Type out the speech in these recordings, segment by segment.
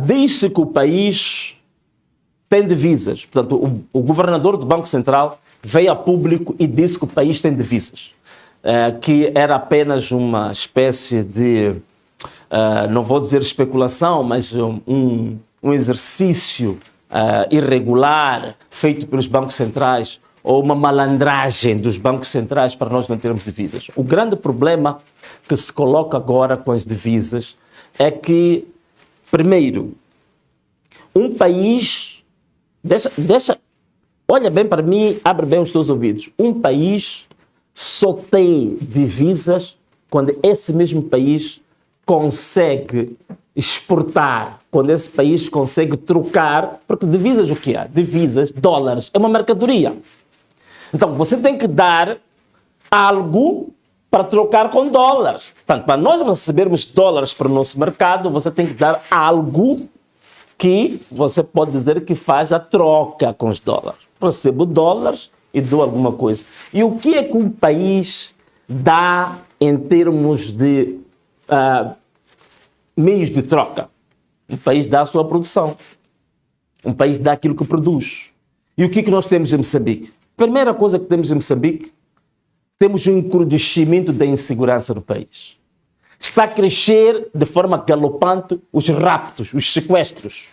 diz-se que o país tem divisas. Portanto, o governador do Banco Central veio a público e disse que o país tem divisas. Que era apenas uma espécie de, não vou dizer especulação, mas um exercício irregular feito pelos bancos centrais ou uma malandragem dos bancos centrais para nós não termos divisas. O grande problema que se coloca agora com as divisas é que, primeiro, um país... olha bem para mim, abre bem os teus ouvidos. Um país só tem divisas quando esse mesmo país consegue exportar, quando esse país consegue trocar, porque divisas o que é? Divisas, dólares, é uma mercadoria. Então, você tem que dar algo para trocar com dólares. Portanto, para nós recebermos dólares para o nosso mercado, você tem que dar algo que você pode dizer que faz a troca com os dólares. Recebo dólares e dou alguma coisa. E o que é que um país dá em termos de meios de troca? Um país dá a sua produção. Um país dá aquilo que produz. E o que é que nós temos em Moçambique? Primeira coisa que temos em Moçambique, temos um encrudescimento da insegurança no país. Está a crescer de forma galopante os raptos, os sequestros.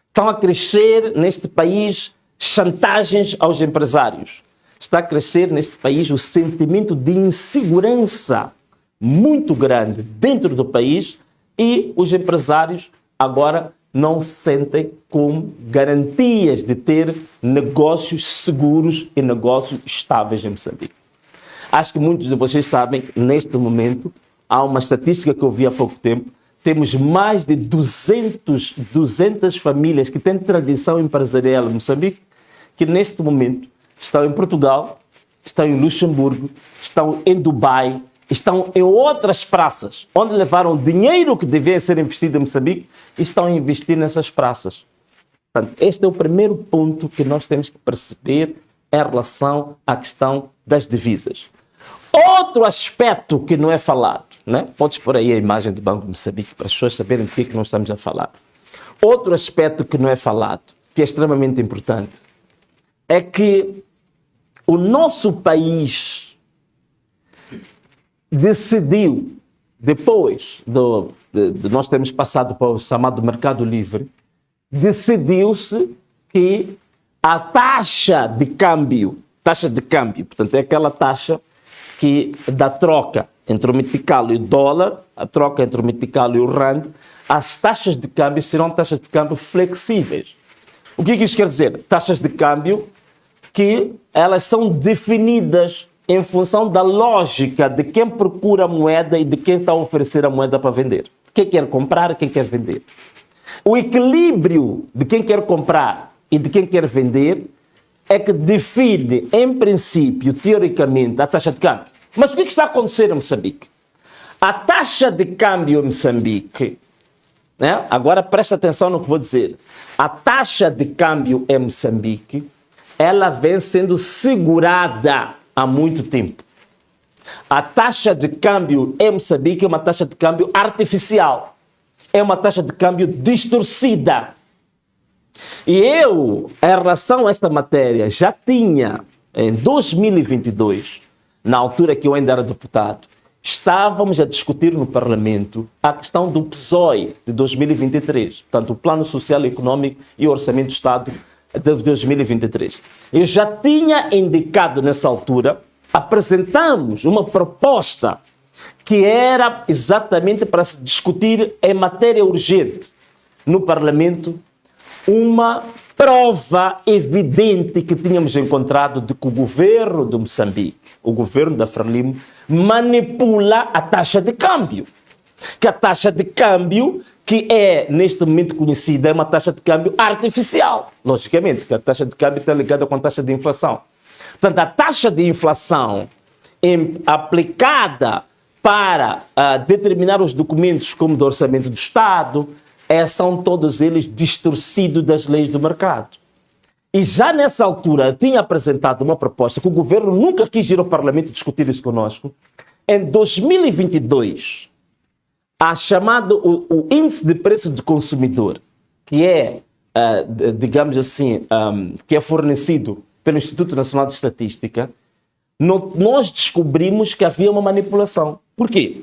Estão a crescer neste país chantagens aos empresários. Está a crescer neste país o sentimento de insegurança muito grande dentro do país e os empresários agora não se sentem com garantias de ter negócios seguros e negócios estáveis em Moçambique. Acho que muitos de vocês sabem que neste momento há uma estatística que eu vi há pouco tempo, temos mais de 200 famílias que têm tradição empresarial em Moçambique, que neste momento estão em Portugal, estão em Luxemburgo, estão em Dubai, estão em outras praças, onde levaram dinheiro que devia ser investido em Moçambique e estão a investir nessas praças. Portanto, este é o primeiro ponto que nós temos que perceber em relação à questão das divisas. Outro aspecto que não é falado, né? Podes pôr aí a imagem do Banco de Moçambique para as pessoas saberem do que nós estamos a falar. Outro aspecto que não é falado, que é extremamente importante, é que o nosso país decidiu, depois de nós termos passado para o chamado mercado livre, decidiu-se que a taxa de câmbio, portanto é aquela taxa que da troca entre o metical e o dólar, a troca entre o metical e o rand, as taxas de câmbio serão taxas de câmbio flexíveis. O que isso quer dizer? Taxas de câmbio que elas são definidas em função da lógica de quem procura a moeda e de quem está a oferecer a moeda para vender. Quem quer comprar e quem quer vender. O equilíbrio de quem quer comprar e de quem quer vender é que define, em princípio, teoricamente, a taxa de câmbio. Mas o que está a acontecer em Moçambique? A taxa de câmbio em Moçambique, né? Agora presta atenção no que vou dizer. A taxa de câmbio em Moçambique, ela vem sendo segurada há muito tempo. A taxa de câmbio em Moçambique é uma taxa de câmbio artificial. É uma taxa de câmbio distorcida. E eu, em relação a esta matéria, já tinha, em 2022, na altura que eu ainda era deputado, estávamos a discutir no Parlamento a questão do PSOE de 2023, portanto, o Plano Social e Econômico e o Orçamento do Estado de 2023. Eu já tinha indicado nessa altura, apresentamos uma proposta que era exatamente para se discutir em matéria urgente no Parlamento uma prova evidente que tínhamos encontrado de que o governo de Moçambique, o governo da Frelimo, manipula a taxa de câmbio. Que a taxa de câmbio, que é neste momento conhecida, é uma taxa de câmbio artificial. Logicamente, que a taxa de câmbio está ligada com a taxa de inflação. Portanto, a taxa de inflação aplicada para determinar os documentos como do Orçamento do Estado, são todos eles distorcidos das leis do mercado. E já nessa altura eu tinha apresentado uma proposta que o governo nunca quis ir ao Parlamento discutir isso conosco. Em 2022, a chamado o índice de preço do consumidor, que é, digamos assim, que é fornecido pelo Instituto Nacional de Estatística, nós descobrimos que havia uma manipulação. Por quê?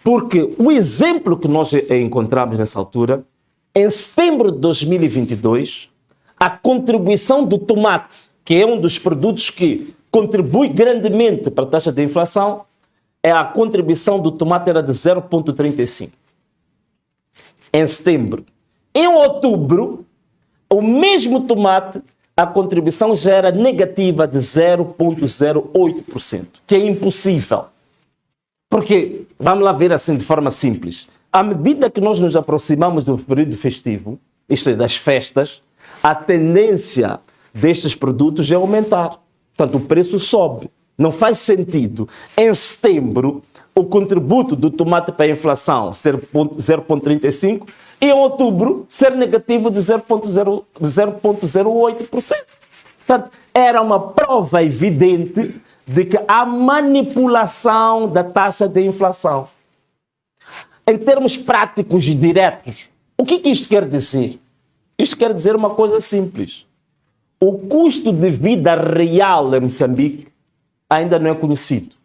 Porque o exemplo que nós encontramos nessa altura, em setembro de 2022, a contribuição do tomate, que é um dos produtos que contribui grandemente para a taxa de inflação, a contribuição do tomate era de 0,35. Em setembro. Em outubro, o mesmo tomate, a contribuição já era negativa de 0,08%, que é impossível. Porque, vamos lá ver assim de forma simples, à medida que nós nos aproximamos do período festivo, isto é, das festas, a tendência destes produtos é aumentar. Portanto, o preço sobe. Não faz sentido, em setembro, o contributo do tomate para a inflação ser 0,35% e em outubro ser negativo de 0,08%. Portanto, era uma prova evidente de que há manipulação da taxa de inflação. Em termos práticos e diretos, o que isto quer dizer? Isto quer dizer uma coisa simples. O custo de vida real em Moçambique ainda não é conhecido.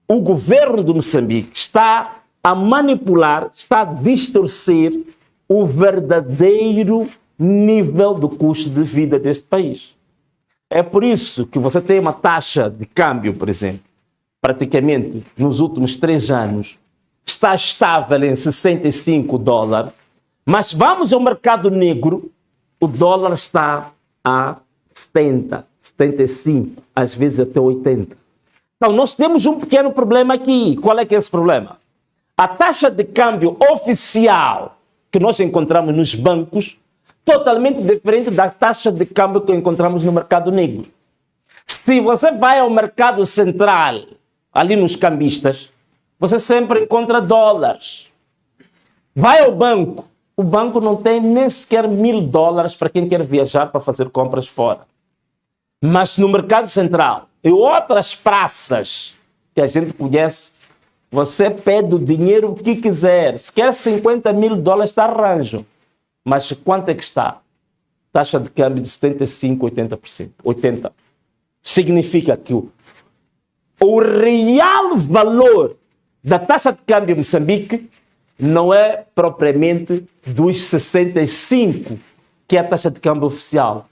O governo de Moçambique está a manipular, está a distorcer o verdadeiro nível do custo de vida deste país. É por isso que você tem uma taxa de câmbio, por exemplo, praticamente nos últimos 3 anos, está estável em 65 dólares, mas vamos ao mercado negro, o dólar está a 70, 75, às vezes até 80. Então, nós temos um pequeno problema aqui. Qual é que é esse problema? A taxa de câmbio oficial que nós encontramos nos bancos, totalmente diferente da taxa de câmbio que encontramos no mercado negro. Se você vai ao mercado central, ali nos cambistas, você sempre encontra dólares. Vai ao banco, o banco não tem nem sequer $1.000 para quem quer viajar para fazer compras fora. Mas no mercado central e outras praças que a gente conhece, você pede o dinheiro que quiser. Se quer $50.000, está arranjo. Mas quanto é que está? Taxa de câmbio de 75%, 80%. 80%. Significa que o real valor da taxa de câmbio em Moçambique não é propriamente dos 65%, que é a taxa de câmbio oficial.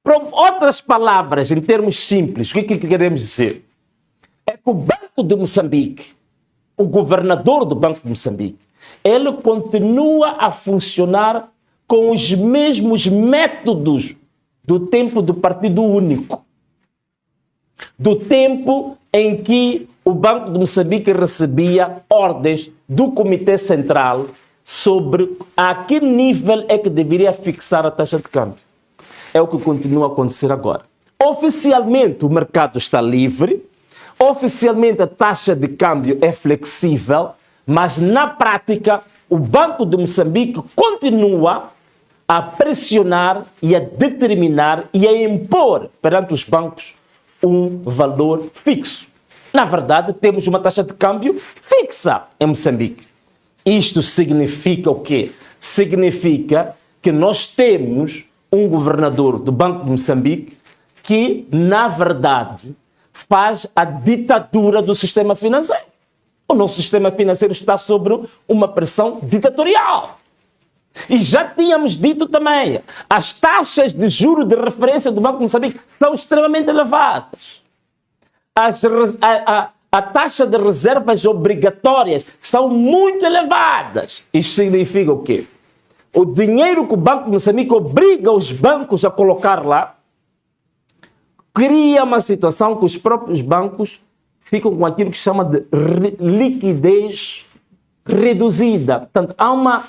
Por outras palavras, em termos simples, o que queremos dizer? É que o Banco de Moçambique, o governador do Banco de Moçambique, ele continua a funcionar com os mesmos métodos do tempo do Partido Único. Do tempo em que o Banco de Moçambique recebia ordens do Comitê Central sobre a que nível é que deveria fixar a taxa de câmbio. É o que continua a acontecer agora. Oficialmente o mercado está livre, oficialmente a taxa de câmbio é flexível, mas na prática o Banco de Moçambique continua a pressionar e a determinar e a impor perante os bancos um valor fixo. Na verdade, temos uma taxa de câmbio fixa em Moçambique. Isto significa o quê? Significa que nós temos um governador do Banco de Moçambique que, na verdade, faz a ditadura do sistema financeiro. O nosso sistema financeiro está sob uma pressão ditatorial. E já tínhamos dito também, as taxas de juros de referência do Banco de Moçambique são extremamente elevadas. A taxa de reservas obrigatórias são muito elevadas. Isso significa o quê? O dinheiro que o Banco de Moçambique obriga os bancos a colocar lá cria uma situação que os próprios bancos ficam com aquilo que se chama de liquidez reduzida. Portanto, há uma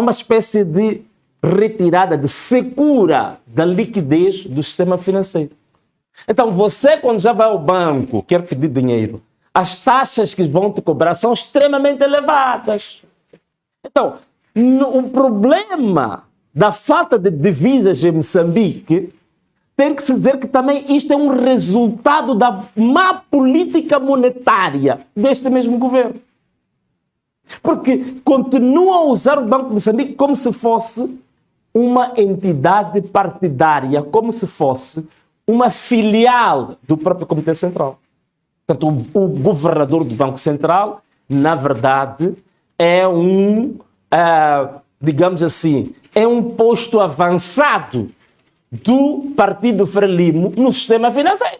espécie de retirada, de secura da liquidez do sistema financeiro. Então, você, quando já vai ao banco, quer pedir dinheiro, as taxas que vão te cobrar são extremamente elevadas. Então, o problema da falta de divisas em Moçambique tem que se dizer que também isto é um resultado da má política monetária deste mesmo governo. Porque continuam a usar o Banco de Moçambique como se fosse uma entidade partidária, como se fosse uma filial do próprio Comitê Central. Portanto, o governador do Banco Central, na verdade, é digamos assim, é um posto avançado do Partido Frelimo no sistema financeiro.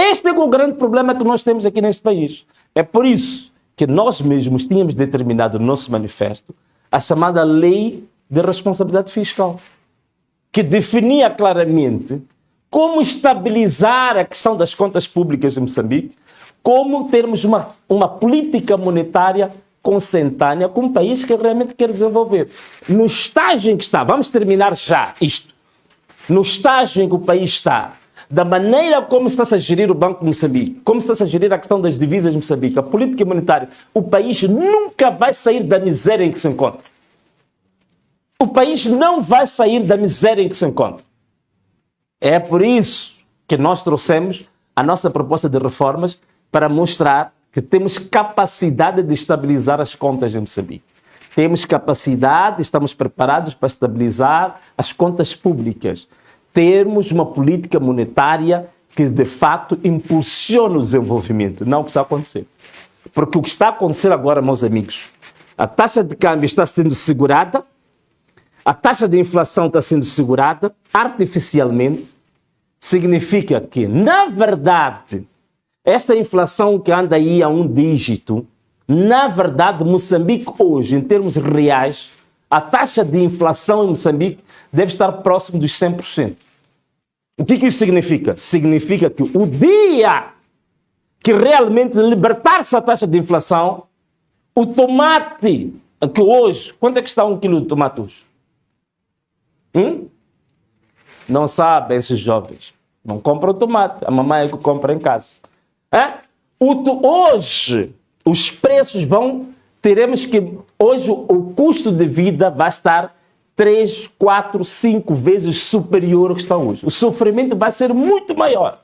Este é o grande problema que nós temos aqui neste país. É por isso que nós mesmos tínhamos determinado no nosso manifesto a chamada Lei de Responsabilidade Fiscal, que definia claramente como estabilizar a questão das contas públicas de Moçambique, como termos uma política monetária consentânea com um país que realmente quer desenvolver. No estágio em que está, vamos terminar já isto, no estágio em que o país está, da maneira como está-se a gerir o Banco de Moçambique, como está-se a gerir a questão das divisas de Moçambique, a política monetária, o país nunca vai sair da miséria em que se encontra. O país não vai sair da miséria em que se encontra. É por isso que nós trouxemos a nossa proposta de reformas para mostrar que temos capacidade de estabilizar as contas em Moçambique. Temos capacidade, estamos preparados para estabilizar as contas públicas. Termos uma política monetária que, de fato, impulsione o desenvolvimento, não o que está a acontecer. Porque o que está a acontecer agora, meus amigos, a taxa de câmbio está sendo segurada, a taxa de inflação está sendo segurada artificialmente, significa que, na verdade, esta inflação que anda aí a um dígito, na verdade, Moçambique hoje, em termos reais, a taxa de inflação em Moçambique deve estar próximo dos 100%. O que isso significa? Significa que o dia que realmente libertar-se a taxa de inflação, o tomate, que hoje, quanto é que está 1 quilo de tomate hoje? Não sabem esses jovens. Não compram tomate. A mamãe é que compra em casa. Hoje, os preços teremos que, hoje o custo de vida vai estar 3, 4, 5 vezes superior ao que está hoje. O sofrimento vai ser muito maior.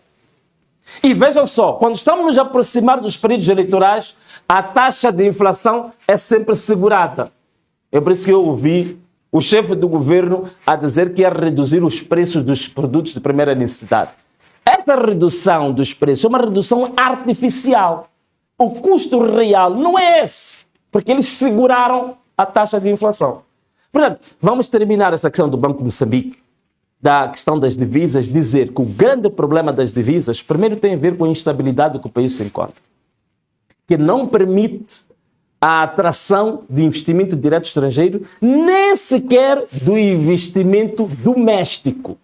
E vejam só, quando estamos nos aproximar dos períodos eleitorais, a taxa de inflação é sempre segurada. É por isso que eu ouvi o chefe do governo a dizer que ia reduzir os preços dos produtos de primeira necessidade. Essa redução dos preços é uma redução artificial. O custo real não é esse, porque eles seguraram a taxa de inflação. Portanto, vamos terminar essa questão do Banco de Moçambique, da questão das divisas, dizer que o grande problema das divisas, primeiro tem a ver com a instabilidade que o país se encontra, que não permite a atração de investimento direto estrangeiro, nem sequer do investimento doméstico.